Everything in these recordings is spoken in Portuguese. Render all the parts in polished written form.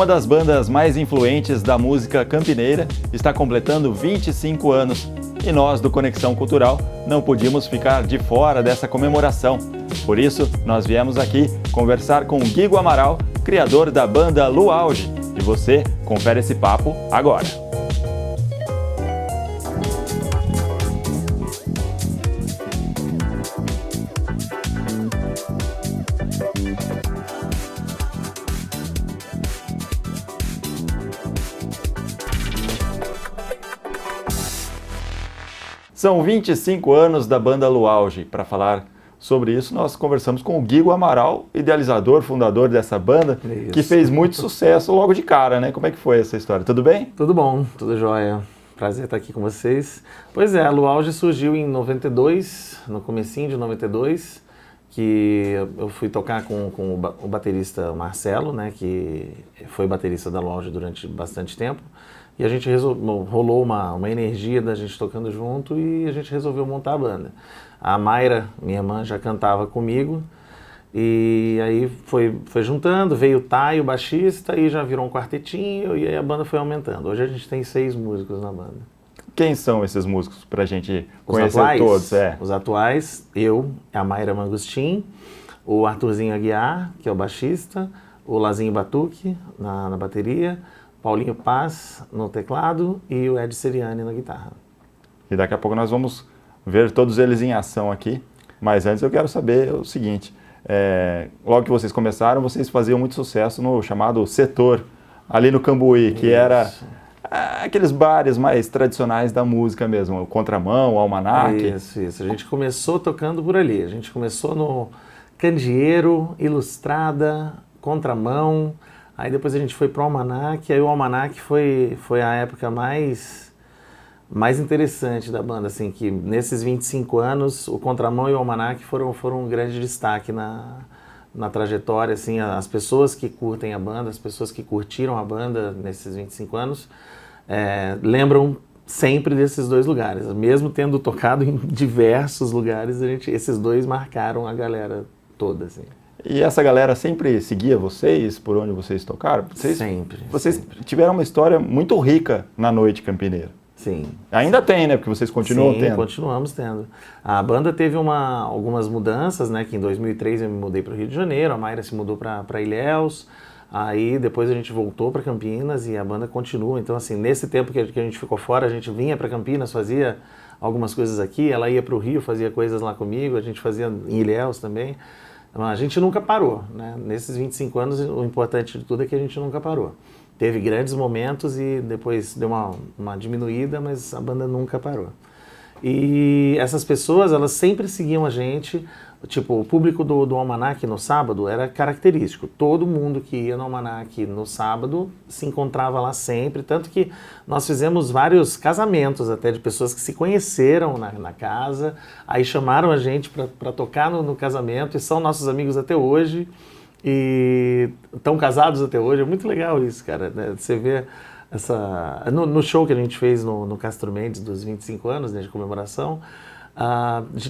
uma das bandas mais influentes da música campineira, está completando 25 anos e nós do Conexão Cultural não podíamos ficar de fora dessa comemoração. Por isso, nós viemos aqui conversar com o Guigo Amaral, criador da banda Luauge. E você confere esse papo agora. São 25 anos da banda Luauge. Para falar sobre isso, nós conversamos com o Guigo Amaral, idealizador, fundador dessa banda, que fez muito sucesso logo de cara, né? Como é que foi essa história? Tudo bem? Tudo bom, tudo jóia. Prazer estar aqui com vocês. Pois é, a Luauge surgiu em 92, no comecinho de 92, que eu fui tocar com o baterista Marcelo, né? Que foi baterista da Luauge durante bastante tempo. E a gente rolou uma energia da gente tocando junto e a gente resolveu montar a banda. A Mayra, minha irmã, já cantava comigo e aí foi juntando, veio o Thay, o baixista, e já virou um quartetinho e aí a banda foi aumentando. Hoje a gente tem 6 músicos na banda. Quem são esses músicos pra gente conhecer todos? Os atuais, eu, a Mayra Mangustin, o Arthurzinho Aguiar, que é o baixista, o Lazinho Batuque na bateria, Paulinho Paz no teclado e o Ed Seriani na guitarra. E daqui a pouco nós vamos ver todos eles em ação aqui, mas antes eu quero saber o seguinte, logo que vocês começaram, vocês faziam muito sucesso no chamado Setor, ali no Cambuí, que era aqueles bares mais tradicionais da música mesmo, o Contramão, o Almanac. Isso. A gente começou tocando por ali, a gente começou no Candeeiro, Ilustrada, Contramão. Aí depois a gente foi pro Almanac, aí o Almanac foi a época mais interessante da banda, assim, que nesses 25 anos o Contramão e o Almanac foram um grande destaque na trajetória, assim, as pessoas que curtem a banda, as pessoas que curtiram a banda nesses 25 anos, lembram sempre desses dois lugares, mesmo tendo tocado em diversos lugares, esses dois marcaram a galera toda, assim. E essa galera sempre seguia vocês por onde vocês tocaram? Sempre. Vocês tiveram uma história muito rica na noite campineira. Sim. Ainda tem, né? Porque vocês continuam tendo. Sim, continuamos tendo. A banda teve algumas mudanças, né? Que em 2003 eu me mudei para o Rio de Janeiro, a Mayra se mudou para Ilhéus, aí depois a gente voltou para Campinas e a banda continua. Então, assim, nesse tempo que a gente ficou fora, a gente vinha para Campinas, fazia algumas coisas aqui, ela ia para o Rio, fazia coisas lá comigo, a gente fazia em Ilhéus também. A gente nunca parou, né? Nesses 25 anos, o importante de tudo é que a gente nunca parou. Teve grandes momentos e depois deu uma diminuída, mas a banda nunca parou. E essas pessoas, elas sempre seguiam a gente. Tipo, o público do Almanac no sábado era característico. Todo mundo que ia no Almanac no sábado se encontrava lá sempre. Tanto que nós fizemos vários casamentos até de pessoas que se conheceram na casa. Aí chamaram a gente para tocar no casamento e são nossos amigos até hoje. E estão casados até hoje. É muito legal isso, cara, né? Você vê no show que a gente fez no Castro Mendes dos 25 anos, né, de comemoração,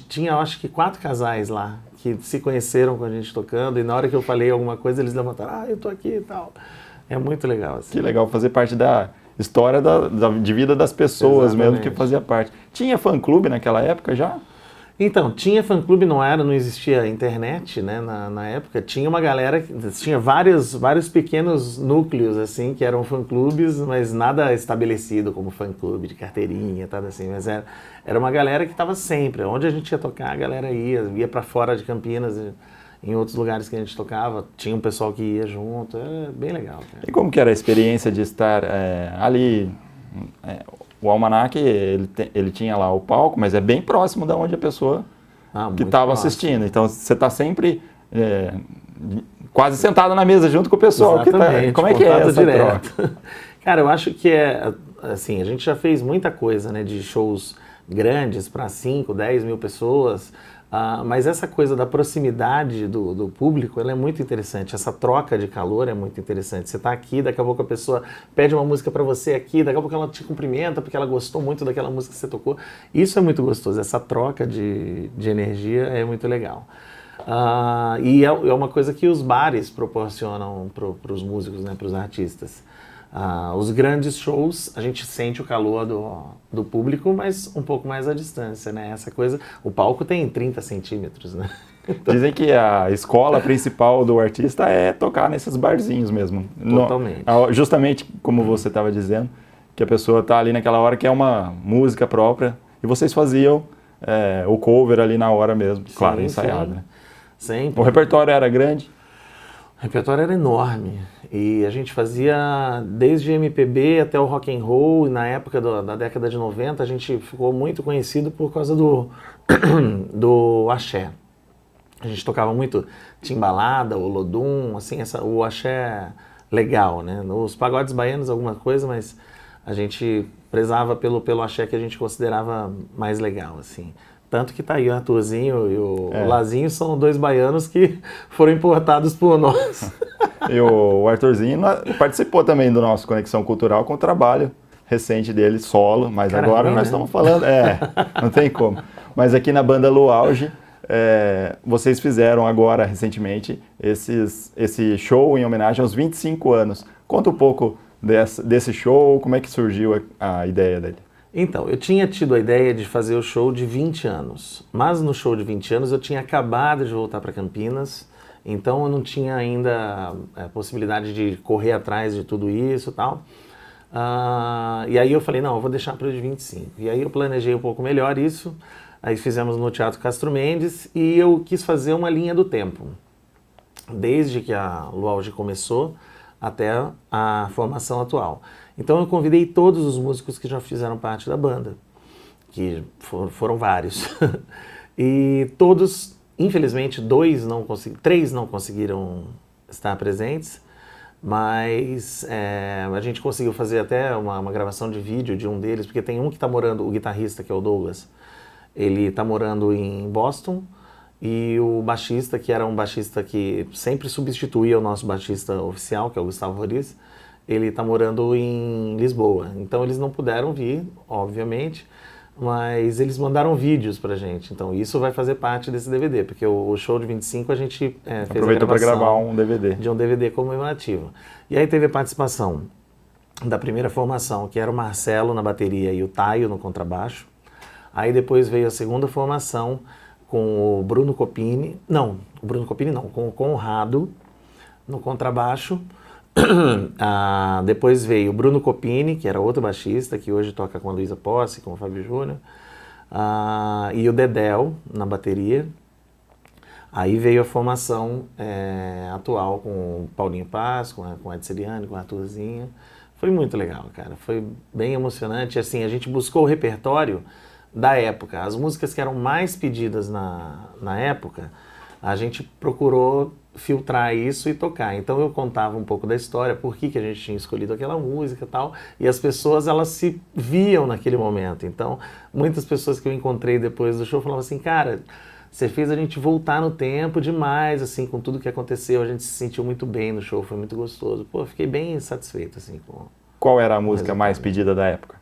tinha, acho que 4 casais lá que se conheceram com a gente tocando e na hora que eu falei alguma coisa eles levantaram, eu tô aqui e tal. É muito legal, assim. Que legal fazer parte da história de vida das pessoas. Exatamente. Mesmo que fazia parte. Tinha fã-clube naquela época já? Então, tinha fã-clube, não existia internet, né, na época, tinha uma galera, tinha vários pequenos núcleos, assim, que eram fã-clubes, mas nada estabelecido como fã-clube de carteirinha, tal, assim, mas era uma galera que estava sempre, onde a gente ia tocar, a galera ia para fora de Campinas, em outros lugares que a gente tocava, tinha um pessoal que ia junto, era bem legal, cara. E como que era a experiência de estar ali... O Almanac, ele tinha lá o palco, mas é bem próximo da onde a pessoa que estava assistindo. Então, você está sempre quase sentado na mesa junto com o pessoal. Exatamente, como é que é essa direto. troca? Cara, eu acho que assim, a gente já fez muita coisa, né, de shows grandes para 5, 10 mil pessoas, mas essa coisa da proximidade do público, ela é muito interessante, essa troca de calor é muito interessante. Você está aqui, daqui a pouco a pessoa pede uma música para você aqui, daqui a pouco ela te cumprimenta porque ela gostou muito daquela música que você tocou. Isso é muito gostoso, essa troca de energia é muito legal. E é uma coisa que os bares proporcionam para os músicos, né, para os artistas. Os grandes shows, a gente sente o calor do público, mas um pouco mais à distância, né? Essa coisa, o palco tem 30 centímetros, né? Dizem que a escola principal do artista é tocar nesses barzinhos mesmo. Totalmente. Justamente como você estava dizendo, que a pessoa está ali naquela hora que é uma música própria, e vocês faziam o cover ali na hora mesmo, claro, ensaiado. Né? Sempre. O repertório era grande? O repertório era enorme e a gente fazia desde MPB até o rock and roll, e na época da década de 90 a gente ficou muito conhecido por causa do axé. A gente tocava muito timbalada, olodum, assim, o axé legal, né? Os pagodes baianos alguma coisa, mas a gente prezava pelo axé que a gente considerava mais legal, assim. Tanto que tá aí o Arthurzinho e o Lazinho são 2 baianos que foram importados por nós. E o Arthurzinho participou também do nosso Conexão Cultural com o trabalho recente dele, solo, mas Cara, agora ruim, nós estamos falando... não tem como. Mas aqui na banda Luauge, vocês fizeram agora, recentemente, esse show em homenagem aos 25 anos. Conta um pouco desse show, como é que surgiu a ideia dele? Então, eu tinha tido a ideia de fazer o show de 20 anos, mas no show de 20 anos eu tinha acabado de voltar para Campinas, então eu não tinha ainda a possibilidade de correr atrás de tudo isso e tal. E aí eu falei, não, eu vou deixar para o de 25. E aí eu planejei um pouco melhor isso, aí fizemos no Teatro Castro Mendes e eu quis fazer uma linha do tempo, desde que a Luauge começou até a formação atual. Então eu convidei todos os músicos que já fizeram parte da banda, que foram vários. E todos, infelizmente, 3 não conseguiram estar presentes, mas a gente conseguiu fazer até uma gravação de vídeo de um deles, porque tem um que está morando, o guitarrista, que é o Douglas, ele está morando em Boston, e o baixista, que era um baixista que sempre substituía o nosso baixista oficial, que é o Gustavo Roriz, ele está morando em Lisboa. Então eles não puderam vir, obviamente, mas eles mandaram vídeos pra gente. Então isso vai fazer parte desse DVD, porque o show de 25 a gente fez aproveitou para gravar um DVD. De um DVD comemorativo. E aí teve a participação da primeira formação, que era o Marcelo na bateria e o Taio no contrabaixo. Aí depois veio a segunda formação com o Bruno Copini, com o Conrado no contrabaixo. Depois veio o Bruno Copini, que era outro baixista, que hoje toca com a Luísa Posse, com o Fábio Júnior, e o Dedéu na bateria. Aí veio a formação atual com o Paulinho Paz, com a Ed Seriani, com o Arthurzinho. Foi muito legal, cara, foi bem emocionante. Assim, a gente buscou o repertório da época, as músicas que eram mais pedidas na época, a gente procurou filtrar isso e tocar. Então eu contava um pouco da história, por que a gente tinha escolhido aquela música e tal, e as pessoas, elas se viam naquele momento. Então muitas pessoas que eu encontrei depois do show falavam assim, cara, você fez a gente voltar no tempo demais, assim, com tudo que aconteceu, a gente se sentiu muito bem no show, foi muito gostoso. Pô, fiquei bem satisfeito, assim, com... Qual era a música mais pedida da época?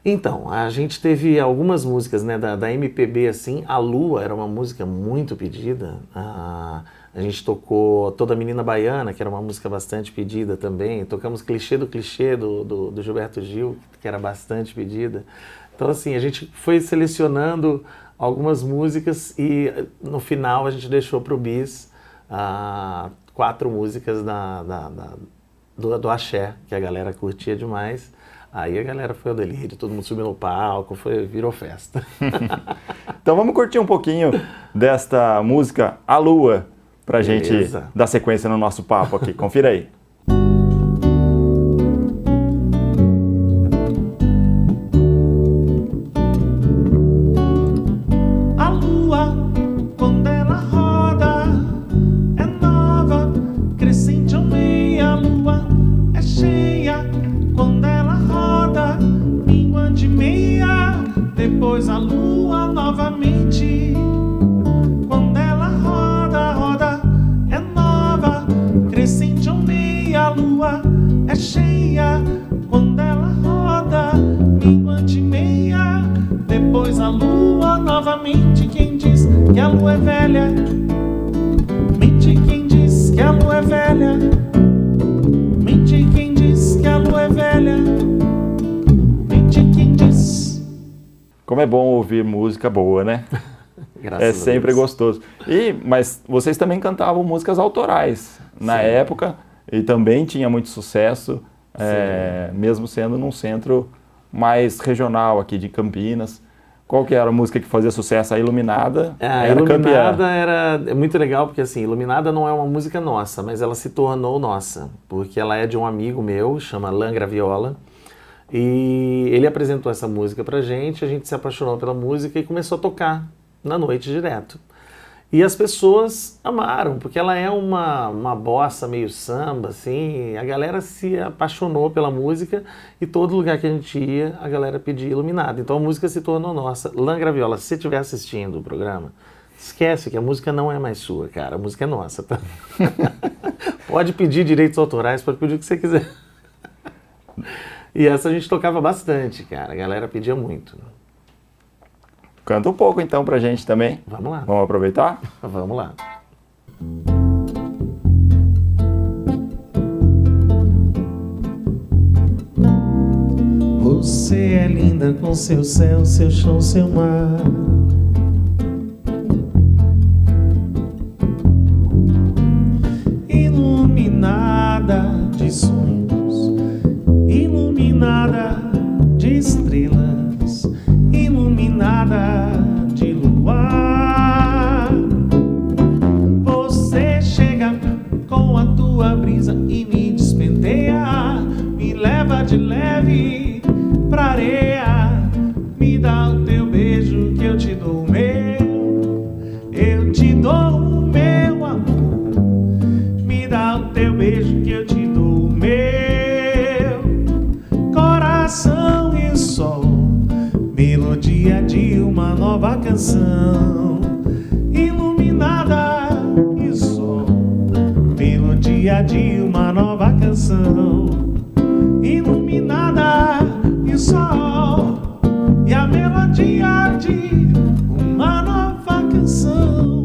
Então, a gente teve algumas músicas, né, da MPB, assim, A Lua era uma música muito pedida, a gente tocou Toda Menina Baiana, que era uma música bastante pedida também, tocamos Clichê do Clichê, do Gilberto Gil, que era bastante pedida. Então, assim, a gente foi selecionando algumas músicas e no final a gente deixou para o Bis 4 músicas do axé, que a galera curtia demais. Aí a galera foi ao delírio, todo mundo subiu no palco, virou festa. Então vamos curtir um pouquinho desta música A Lua, pra gente dar sequência no nosso papo aqui. Confira aí. A lua, quando ela roda, é nova, crescente ao meio. A lua é cheia, quando ela roda, minguante meia. Depois a lua novamente. Quando ela roda, roda, é nova, crescente ao meio. A lua é cheia, quando ela roda, minguante meia. Depois a lua novamente. Quem diz que a lua é velha Como é bom ouvir música boa, né? Graças É a sempre Deus. gostoso. Mas vocês também cantavam músicas autorais na Sim. época e também tinha muito sucesso, mesmo sendo num centro mais regional aqui de Campinas. Qual que era a música que fazia sucesso? A Iluminada A era Iluminada campeã. é muito legal porque assim, Iluminada não é uma música nossa, mas ela se tornou nossa, porque ela é de um amigo meu, chama Lan Graviola, e ele apresentou essa música pra gente, a gente se apaixonou pela música e começou a tocar na noite direto. E as pessoas amaram, porque ela é uma bossa meio samba, assim, a galera se apaixonou pela música e todo lugar que a gente ia, a galera pedia Iluminada. Então a música se tornou nossa. Lan Graviola, se você estiver assistindo o programa, esquece que a música não é mais sua, cara, a música é nossa, tá? Pode pedir direitos autorais, pode pedir o que você quiser. E essa a gente tocava bastante, cara, a galera pedia muito. Canta um pouco então pra gente também. Vamos lá. Vamos aproveitar? Vamos lá. Você é linda com seu céu, seu chão, seu mar. Iluminada de sonhos, iluminada de estrelas, iluminada de luar. Você chega com a tua brisa e me despenteia, me leva de leve pra areia, me dá o teu beijo que eu te dou o meu, eu te dou o meu amor, me dá o teu beijo que eu te dou o meu coração e sol, melodia de uma nova canção, iluminada e sol, melodia de uma nova canção, iluminada e sol, e a melodia de uma nova canção,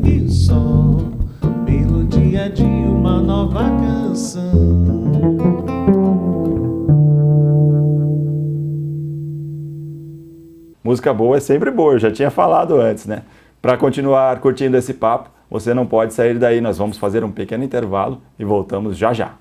e sol, melodia de uma nova canção. Música boa é sempre boa, eu já tinha falado antes, né? Para continuar curtindo esse papo, você não pode sair daí, nós vamos fazer um pequeno intervalo e voltamos já já.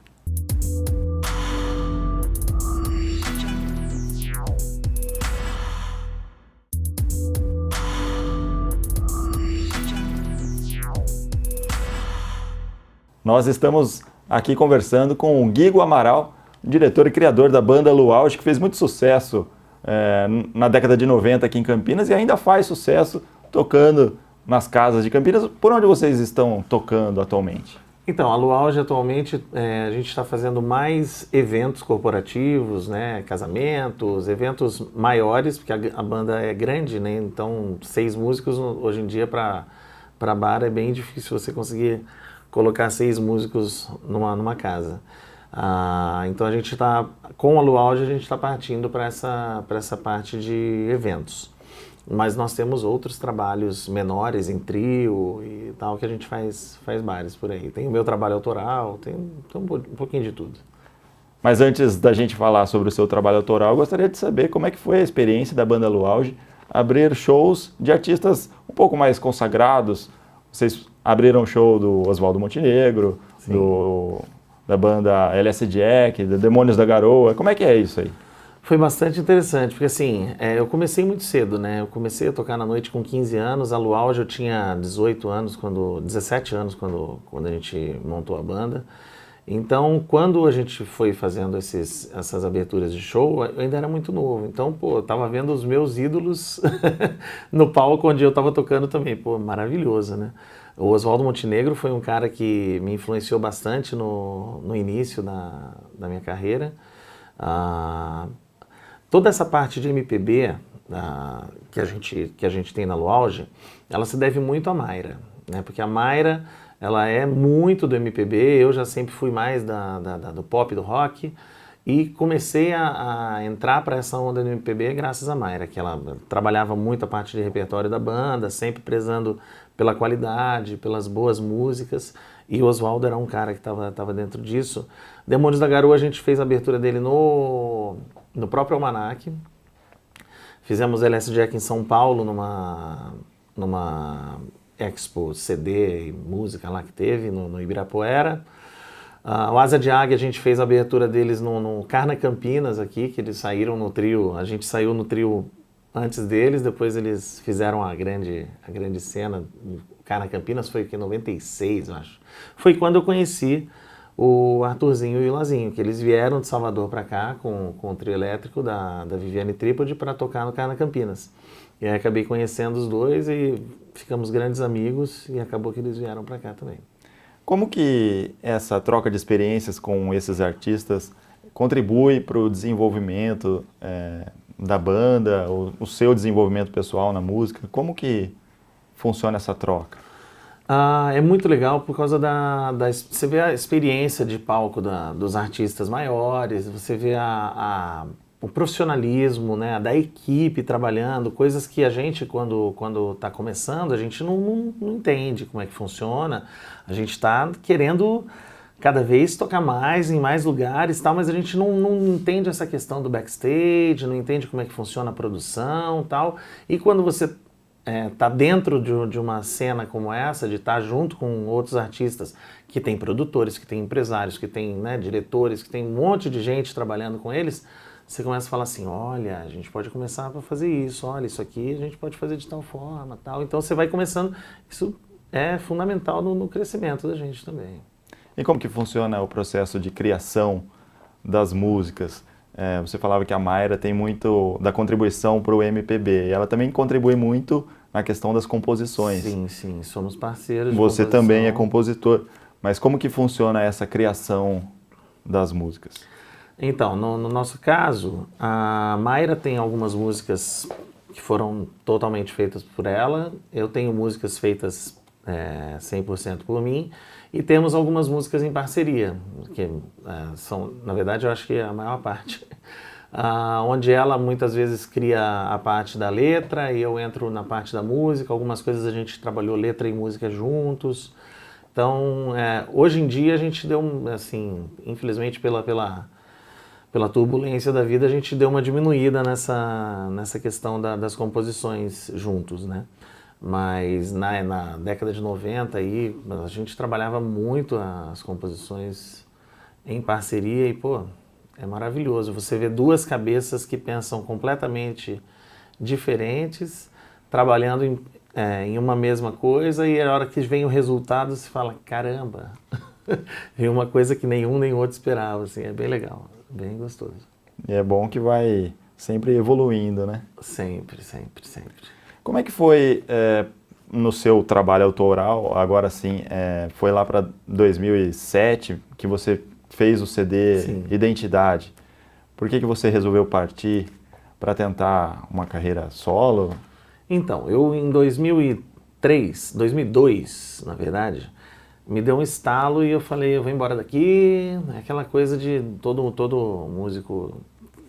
Nós estamos aqui conversando com o Guigo Amaral, diretor e criador da banda Luauge, que fez muito sucesso na década de 90 aqui em Campinas e ainda faz sucesso tocando nas casas de Campinas. Por onde vocês estão tocando atualmente? Então, a Luauge atualmente a gente está fazendo mais eventos corporativos, né, casamentos, eventos maiores, porque a banda é grande, né, então 6 músicos hoje em dia para bar é bem difícil você conseguir colocar 6 músicos numa casa. Então a gente está, com a Luauge, a gente está partindo para essa parte de eventos. Mas nós temos outros trabalhos menores em trio e tal, que a gente faz bares por aí. Tem o meu trabalho autoral, tem um pouquinho de tudo. Mas antes da gente falar sobre o seu trabalho autoral, eu gostaria de saber como é que foi a experiência da banda Luauge abrir shows de artistas um pouco mais consagrados. Vocês abriram o show do Oswaldo Montenegro, da banda LS Jack, do Demônios da Garoa. Como é que é isso aí? Foi bastante interessante, porque assim, eu comecei muito cedo, né? Eu comecei a tocar na noite com 15 anos, a Luauge eu tinha 17 anos quando a gente montou a banda. Então, quando a gente foi fazendo essas aberturas de show, eu ainda era muito novo. Então, pô, eu tava vendo os meus ídolos no palco onde eu tava tocando também. Pô, maravilhoso, né? O Oswaldo Montenegro foi um cara que me influenciou bastante no início da minha carreira. Toda essa parte de MPB que a gente tem na Luauge, ela se deve muito à Mayra, né? Porque a Mayra, ela é muito do MPB, eu já sempre fui mais do pop, do rock, e comecei a entrar para essa onda do MPB graças a Mayra, que ela trabalhava muito a parte de repertório da banda, sempre prezando pela qualidade, pelas boas músicas, e o Oswaldo era um cara que estava dentro disso. Demônios da Garoa, a gente fez a abertura dele no próprio Almanac. Fizemos LS Jack em São Paulo, numa Expo CD e música lá que teve, no Ibirapuera. O Asa de Águia, a gente fez a abertura deles no Carna Campinas aqui, que eles saíram no trio, a gente saiu no trio antes deles, depois eles fizeram a grande cena. O Carna Campinas foi em 96, eu acho. Foi quando eu conheci o Arthurzinho e o Lazinho, que eles vieram de Salvador para cá com o trio elétrico da Viviane Trípode para tocar no Carna Campinas. E aí acabei conhecendo os dois e ficamos grandes amigos e acabou que eles vieram para cá também. Como que essa troca de experiências com esses artistas contribui para o desenvolvimento da banda, o seu desenvolvimento pessoal na música? Como que funciona essa troca? É muito legal por causa você vê a experiência de palco dos artistas maiores, você vê o profissionalismo, né, da equipe trabalhando, coisas que a gente, quando está começando, a gente não entende como é que funciona. A gente está querendo cada vez tocar mais, em mais lugares, tal, mas a gente não entende essa questão do backstage, não entende como é que funciona a produção, tal. E quando você tá dentro de uma cena como essa, de estar junto com outros artistas que tem produtores, que tem empresários, que tem, né, diretores, que tem um monte de gente trabalhando com eles, você começa a falar assim, olha, a gente pode começar a fazer isso, olha, isso aqui a gente pode fazer de tal forma, tal. Então você vai começando, isso é fundamental no crescimento da gente também. E como que funciona o processo de criação das músicas? Você falava que a Mayra tem muito da contribuição para o MPB, e ela também contribui muito na questão das composições. Sim, somos parceiros de Você composição. também é compositor, mas como que funciona essa criação das músicas? Então, no nosso caso, a Mayra tem algumas músicas que foram totalmente feitas por ela, eu tenho músicas feitas 100% por mim, e temos algumas músicas em parceria, que são, na verdade, eu acho que a maior parte, onde ela muitas vezes cria a parte da letra e eu entro na parte da música, algumas coisas a gente trabalhou letra e música juntos. Então, hoje em dia a gente deu, assim, infelizmente pela turbulência da vida, a gente deu uma diminuída nessa questão das composições juntos, né? Mas na década de 90 aí, a gente trabalhava muito as composições em parceria e, pô, é maravilhoso. Você vê duas cabeças que pensam completamente diferentes, trabalhando em uma mesma coisa, e a hora que vem o resultado, você fala, caramba, veio uma coisa que nenhum nem outro esperava, assim, é bem legal, bem gostoso. E é bom que vai sempre evoluindo, né? Sempre. Como é que foi no seu trabalho autoral, agora sim, foi lá para 2007 que você fez o CD Sim. Identidade. Por que você resolveu partir para tentar uma carreira solo? Então, eu em 2002, na verdade, me deu um estalo e eu falei, eu vou embora daqui, aquela coisa de todo músico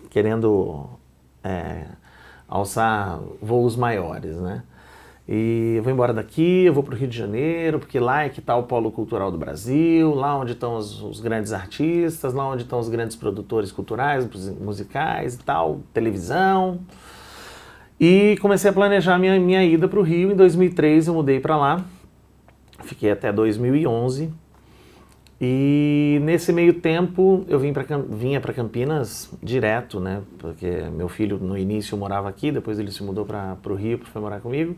querendo alçar voos maiores, né? E eu vou embora daqui, eu vou para o Rio de Janeiro, porque lá é que está o polo cultural do Brasil, lá onde estão os grandes artistas, lá onde estão os grandes produtores culturais, musicais e tal, televisão. E comecei a planejar minha ida para o Rio. Em 2003 eu mudei para lá, fiquei até 2011. E nesse meio tempo eu vinha para Campinas direto, né? Porque meu filho no início morava aqui, depois ele se mudou para o Rio para morar comigo.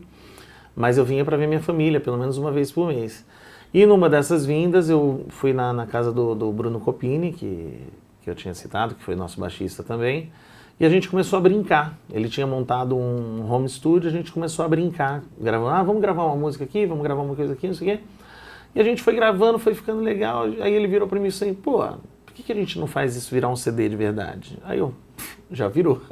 Mas eu vinha para ver minha família, pelo menos uma vez por mês. E numa dessas vindas eu fui na casa do Bruno Copini, que eu tinha citado, que foi nosso baixista também. E a gente começou a brincar. Ele tinha montado um home studio, a gente começou a brincar, gravando, vamos gravar uma música aqui, vamos gravar uma coisa aqui, não sei o quê. E a gente foi gravando, foi ficando legal. Aí ele virou pra mim assim, pô, por que a gente não faz isso virar um CD de verdade? Aí eu, já virou.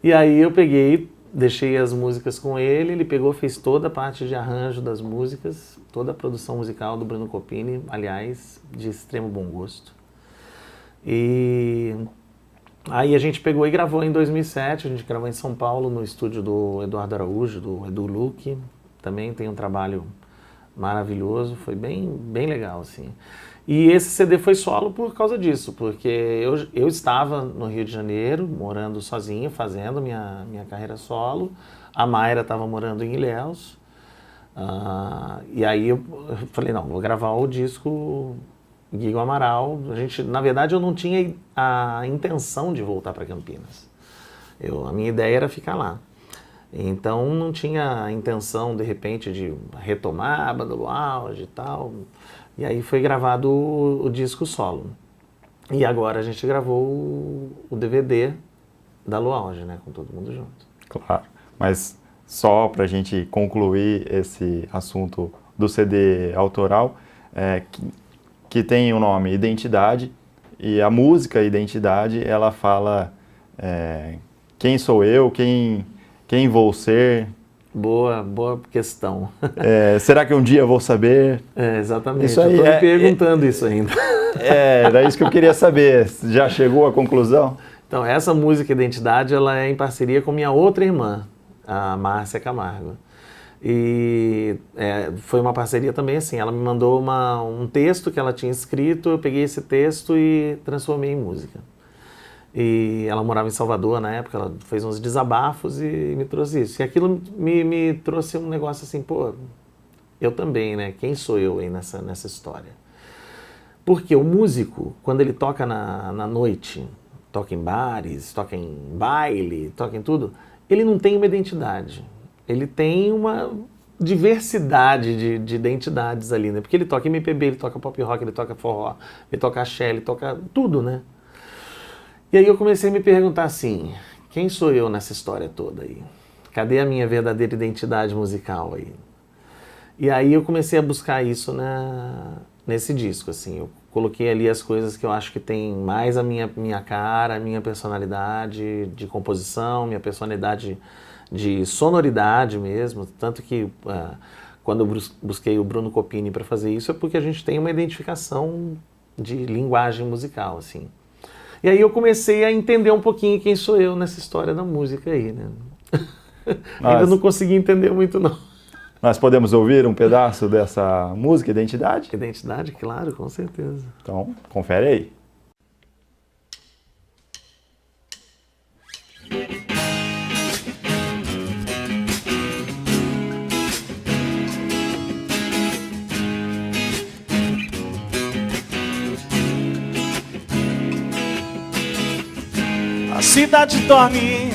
E aí eu peguei, deixei as músicas com ele pegou, fez toda a parte de arranjo das músicas, toda a produção musical do Bruno Copini, aliás, de extremo bom gosto. E aí a gente pegou e gravou em 2007, a gente gravou em São Paulo, no estúdio do Eduardo Araújo, do Edu Luque, também tem um trabalho maravilhoso, foi bem legal, assim. E esse CD foi solo por causa disso, porque eu estava no Rio de Janeiro, morando sozinho, fazendo minha carreira solo. A Mayra estava morando em Ilhéus. E aí eu falei, não, vou gravar o disco Guigo Amaral. Na verdade, eu não tinha a intenção de voltar para Campinas. A minha ideia era ficar lá. Então, não tinha a intenção, de repente, de retomar a banda do auge e tal. E aí foi gravado o disco solo. E agora a gente gravou o DVD da Lua Auge, né? Com todo mundo junto. Claro, mas só para a gente concluir esse assunto do CD autoral, que tem o nome Identidade, e a música Identidade, ela fala quem sou eu, quem vou ser. Boa questão. Será que um dia eu vou saber? Exatamente, isso aí, eu estou me perguntando isso ainda. Era isso que eu queria saber. Já chegou à conclusão? Então, essa música Identidade, ela é em parceria com minha outra irmã, a Márcia Camargo. E foi uma parceria também assim, ela me mandou um texto que ela tinha escrito, eu peguei esse texto e transformei em música. E ela morava em Salvador na época, ela fez uns desabafos e me trouxe isso. E aquilo me trouxe um negócio assim, pô, eu também, né? Quem sou eu aí nessa história? Porque o músico, quando ele toca na noite, toca em bares, toca em baile, toca em tudo, ele não tem uma identidade. Ele tem uma diversidade de identidades ali, né? Porque ele toca MPB, ele toca pop rock, ele toca forró, ele toca axé, ele toca tudo, né? E aí eu comecei a me perguntar assim, quem sou eu nessa história toda aí? Cadê a minha verdadeira identidade musical aí? E aí eu comecei a buscar isso nesse disco, assim. Eu coloquei ali as coisas que eu acho que tem mais a minha cara, a minha personalidade de composição, minha personalidade de sonoridade mesmo. Tanto que quando eu busquei o Bruno Copini para fazer isso é porque a gente tem uma identificação de linguagem musical, assim. E aí eu comecei a entender um pouquinho quem sou eu nessa história da música aí, né? Ainda não consegui entender muito, não. Nós podemos ouvir um pedaço dessa música, Identidade? Identidade, claro, com certeza. Então, confere aí. A cidade dorme,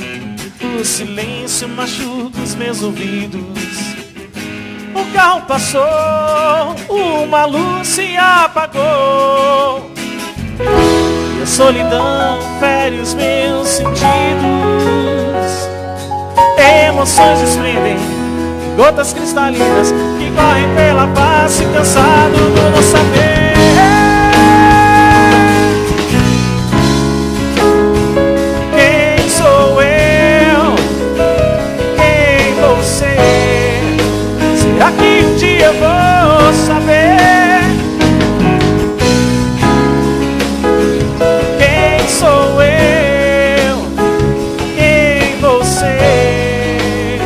o silêncio machuca os meus ouvidos. O carro passou, uma luz se apagou, e a solidão fere os meus sentidos. Emoções espremem gotas cristalinas que correm pela face, cansado do não saber. Será que um dia eu vou saber quem sou eu, quem vou ser?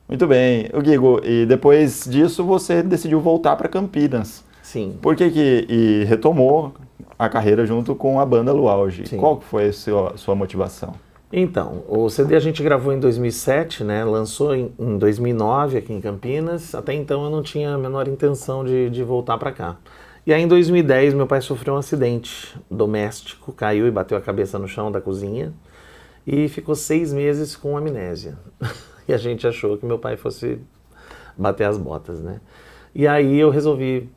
Muito bem. Guigo, e depois disso você decidiu voltar para Campinas. Sim. Por que e retomou a carreira junto com a banda Lua Auge? Sim. Qual foi a sua motivação? Então, o CD a gente gravou em 2007, né? Lançou em 2009 aqui em Campinas. Até então eu não tinha a menor intenção de voltar para cá. E aí em 2010 meu pai sofreu um acidente doméstico, caiu e bateu a cabeça no chão da cozinha e ficou 6 meses com amnésia. E a gente achou que meu pai fosse bater as botas, né? E aí eu resolvi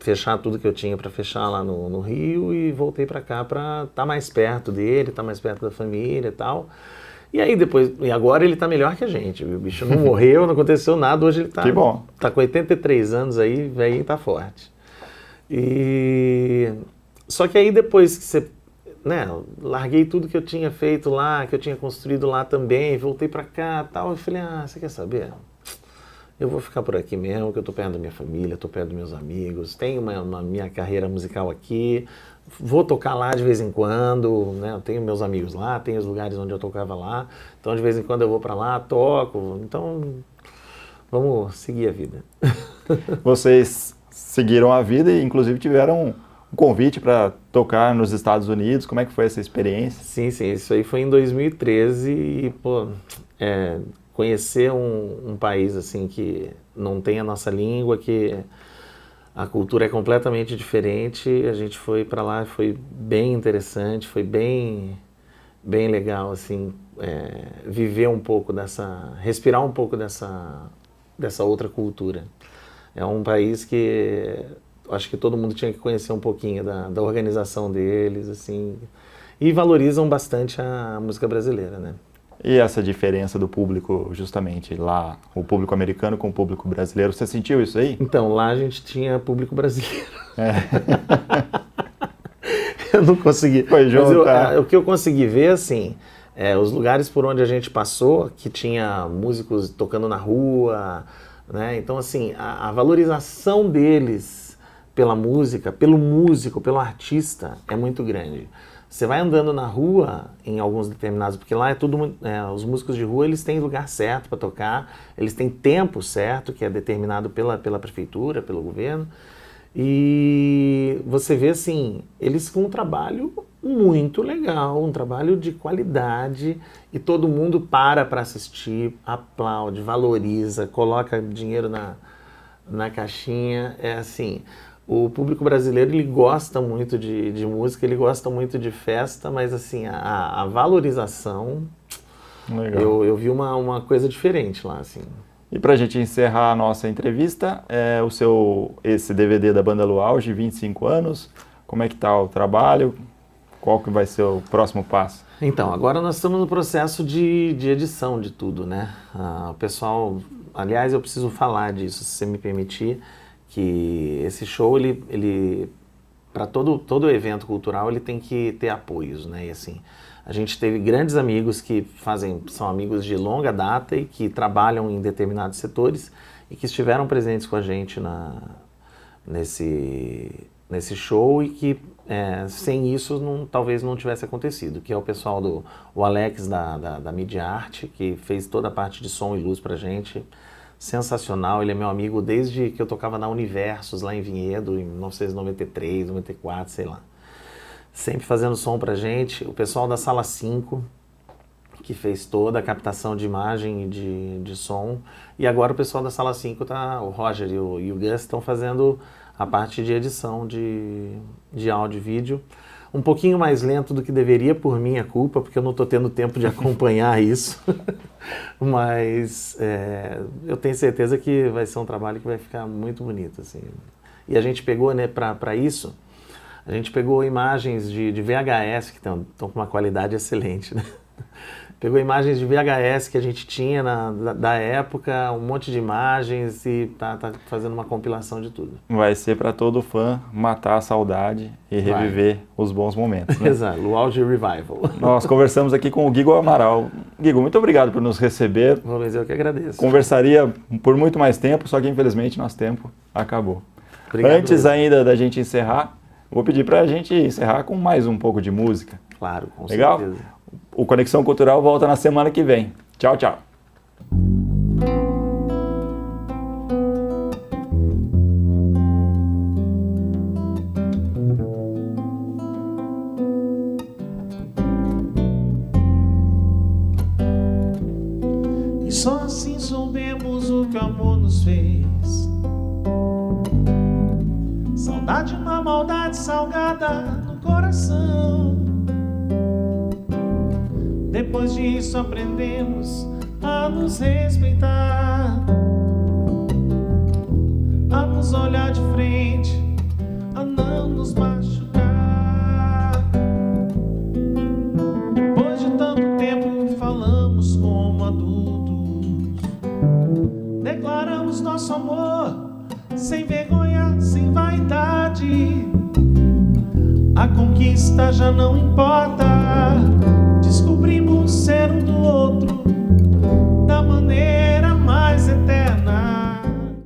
fechar tudo que eu tinha para fechar lá no Rio e voltei para cá para estar mais perto dele, estar mais perto da família e tal. E aí agora ele tá melhor que a gente, viu? O bicho não morreu, não aconteceu nada, hoje ele tá, que bom. Tá com 83 anos aí, velhinho, tá forte. Só que aí depois que você, né, larguei tudo que eu tinha feito lá, que eu tinha construído lá também, voltei para cá e tal, eu falei, você quer saber? eu vou ficar por aqui mesmo, que eu tô perto da minha família, tô perto dos meus amigos, tenho uma minha carreira musical aqui, vou tocar lá de vez em quando, né? Eu tenho meus amigos lá, tenho os lugares onde eu tocava lá, então de vez em quando eu vou para lá, toco, então vamos seguir a vida. Vocês seguiram a vida e inclusive tiveram um convite para tocar nos Estados Unidos. Como é que foi essa experiência? Sim, isso aí foi em 2013 e, pô, conhecer um país assim que não tem a nossa língua, que a cultura é completamente diferente, a gente foi para lá, foi bem interessante, foi bem legal, assim, viver um pouco respirar um pouco dessa outra cultura. É um país que acho que todo mundo tinha que conhecer um pouquinho da organização deles, assim, e valorizam bastante a música brasileira, né? E essa diferença do público, justamente, lá, o público americano com o público brasileiro, você sentiu isso aí? Então, lá a gente tinha público brasileiro. Eu não consegui. Mas o que eu consegui ver, assim, os lugares por onde a gente passou, que tinha músicos tocando na rua, né? Então, assim, a valorização deles pela música, pelo músico, pelo artista, é muito grande. Você vai andando na rua, em alguns determinados, porque lá é tudo, os músicos de rua, eles têm lugar certo para tocar, eles têm tempo certo, que é determinado pela prefeitura, pelo governo, e você vê, assim, eles com um trabalho muito legal, um trabalho de qualidade, e todo mundo para assistir, aplaude, valoriza, coloca dinheiro na caixinha, assim... O público brasileiro, ele gosta muito de música, ele gosta muito de festa, mas assim, a valorização, eu vi uma coisa diferente lá, assim. E pra gente encerrar a nossa entrevista, esse DVD da Banda Luau, de 25 anos, como é que tá o trabalho? Qual que vai ser o próximo passo? Então, agora nós estamos no processo de edição de tudo, né? O pessoal, aliás, eu preciso falar disso, se você me permitir, que esse show, ele para todo evento cultural, ele tem que ter apoios, né? E assim, a gente teve grandes amigos que são amigos de longa data e que trabalham em determinados setores e que estiveram presentes com a gente nesse show e que sem isso talvez não tivesse acontecido, que é o pessoal o Alex da Media Art, que fez toda a parte de som e luz pra gente. Sensacional, ele é meu amigo desde que eu tocava na Universos, lá em Vinhedo, em 1993, 94, sei lá. Sempre fazendo som pra gente. O pessoal da Sala 5, que fez toda a captação de imagem e de som. E agora o pessoal da Sala 5, o Roger e o Gus estão fazendo a parte de edição de áudio e vídeo. Um pouquinho mais lento do que deveria, por minha culpa, porque eu não estou tendo tempo de acompanhar isso. Mas eu tenho certeza que vai ser um trabalho que vai ficar muito bonito, assim. E a gente pegou, né, para isso, a gente pegou imagens de VHS, que estão com uma qualidade excelente, né? Pegou imagens de VHS que a gente tinha da época, um monte de imagens e tá fazendo uma compilação de tudo. Vai ser para todo fã matar a saudade e reviver os bons momentos, né? Exato, Luau de Revival. Nós conversamos aqui com o Guigo Amaral. Guigo, muito obrigado por nos receber. Mas eu que agradeço. Conversaria por muito mais tempo, só que infelizmente nosso tempo acabou. Obrigado, Antes ainda da gente encerrar, vou pedir para a gente encerrar com mais um pouco de música. Claro, com Legal? certeza. O Conexão Cultural volta na semana que vem. Tchau, tchau. E só assim soubemos o que o amor nos fez. Saudade, uma maldade salgada no coração. Depois disso aprendemos a nos respeitar, a nos olhar de frente, a não nos machucar. Depois de tanto tempo falamos como adultos, declaramos nosso amor sem vergonha, sem vaidade. A conquista já não importa, descobrimos ser um do outro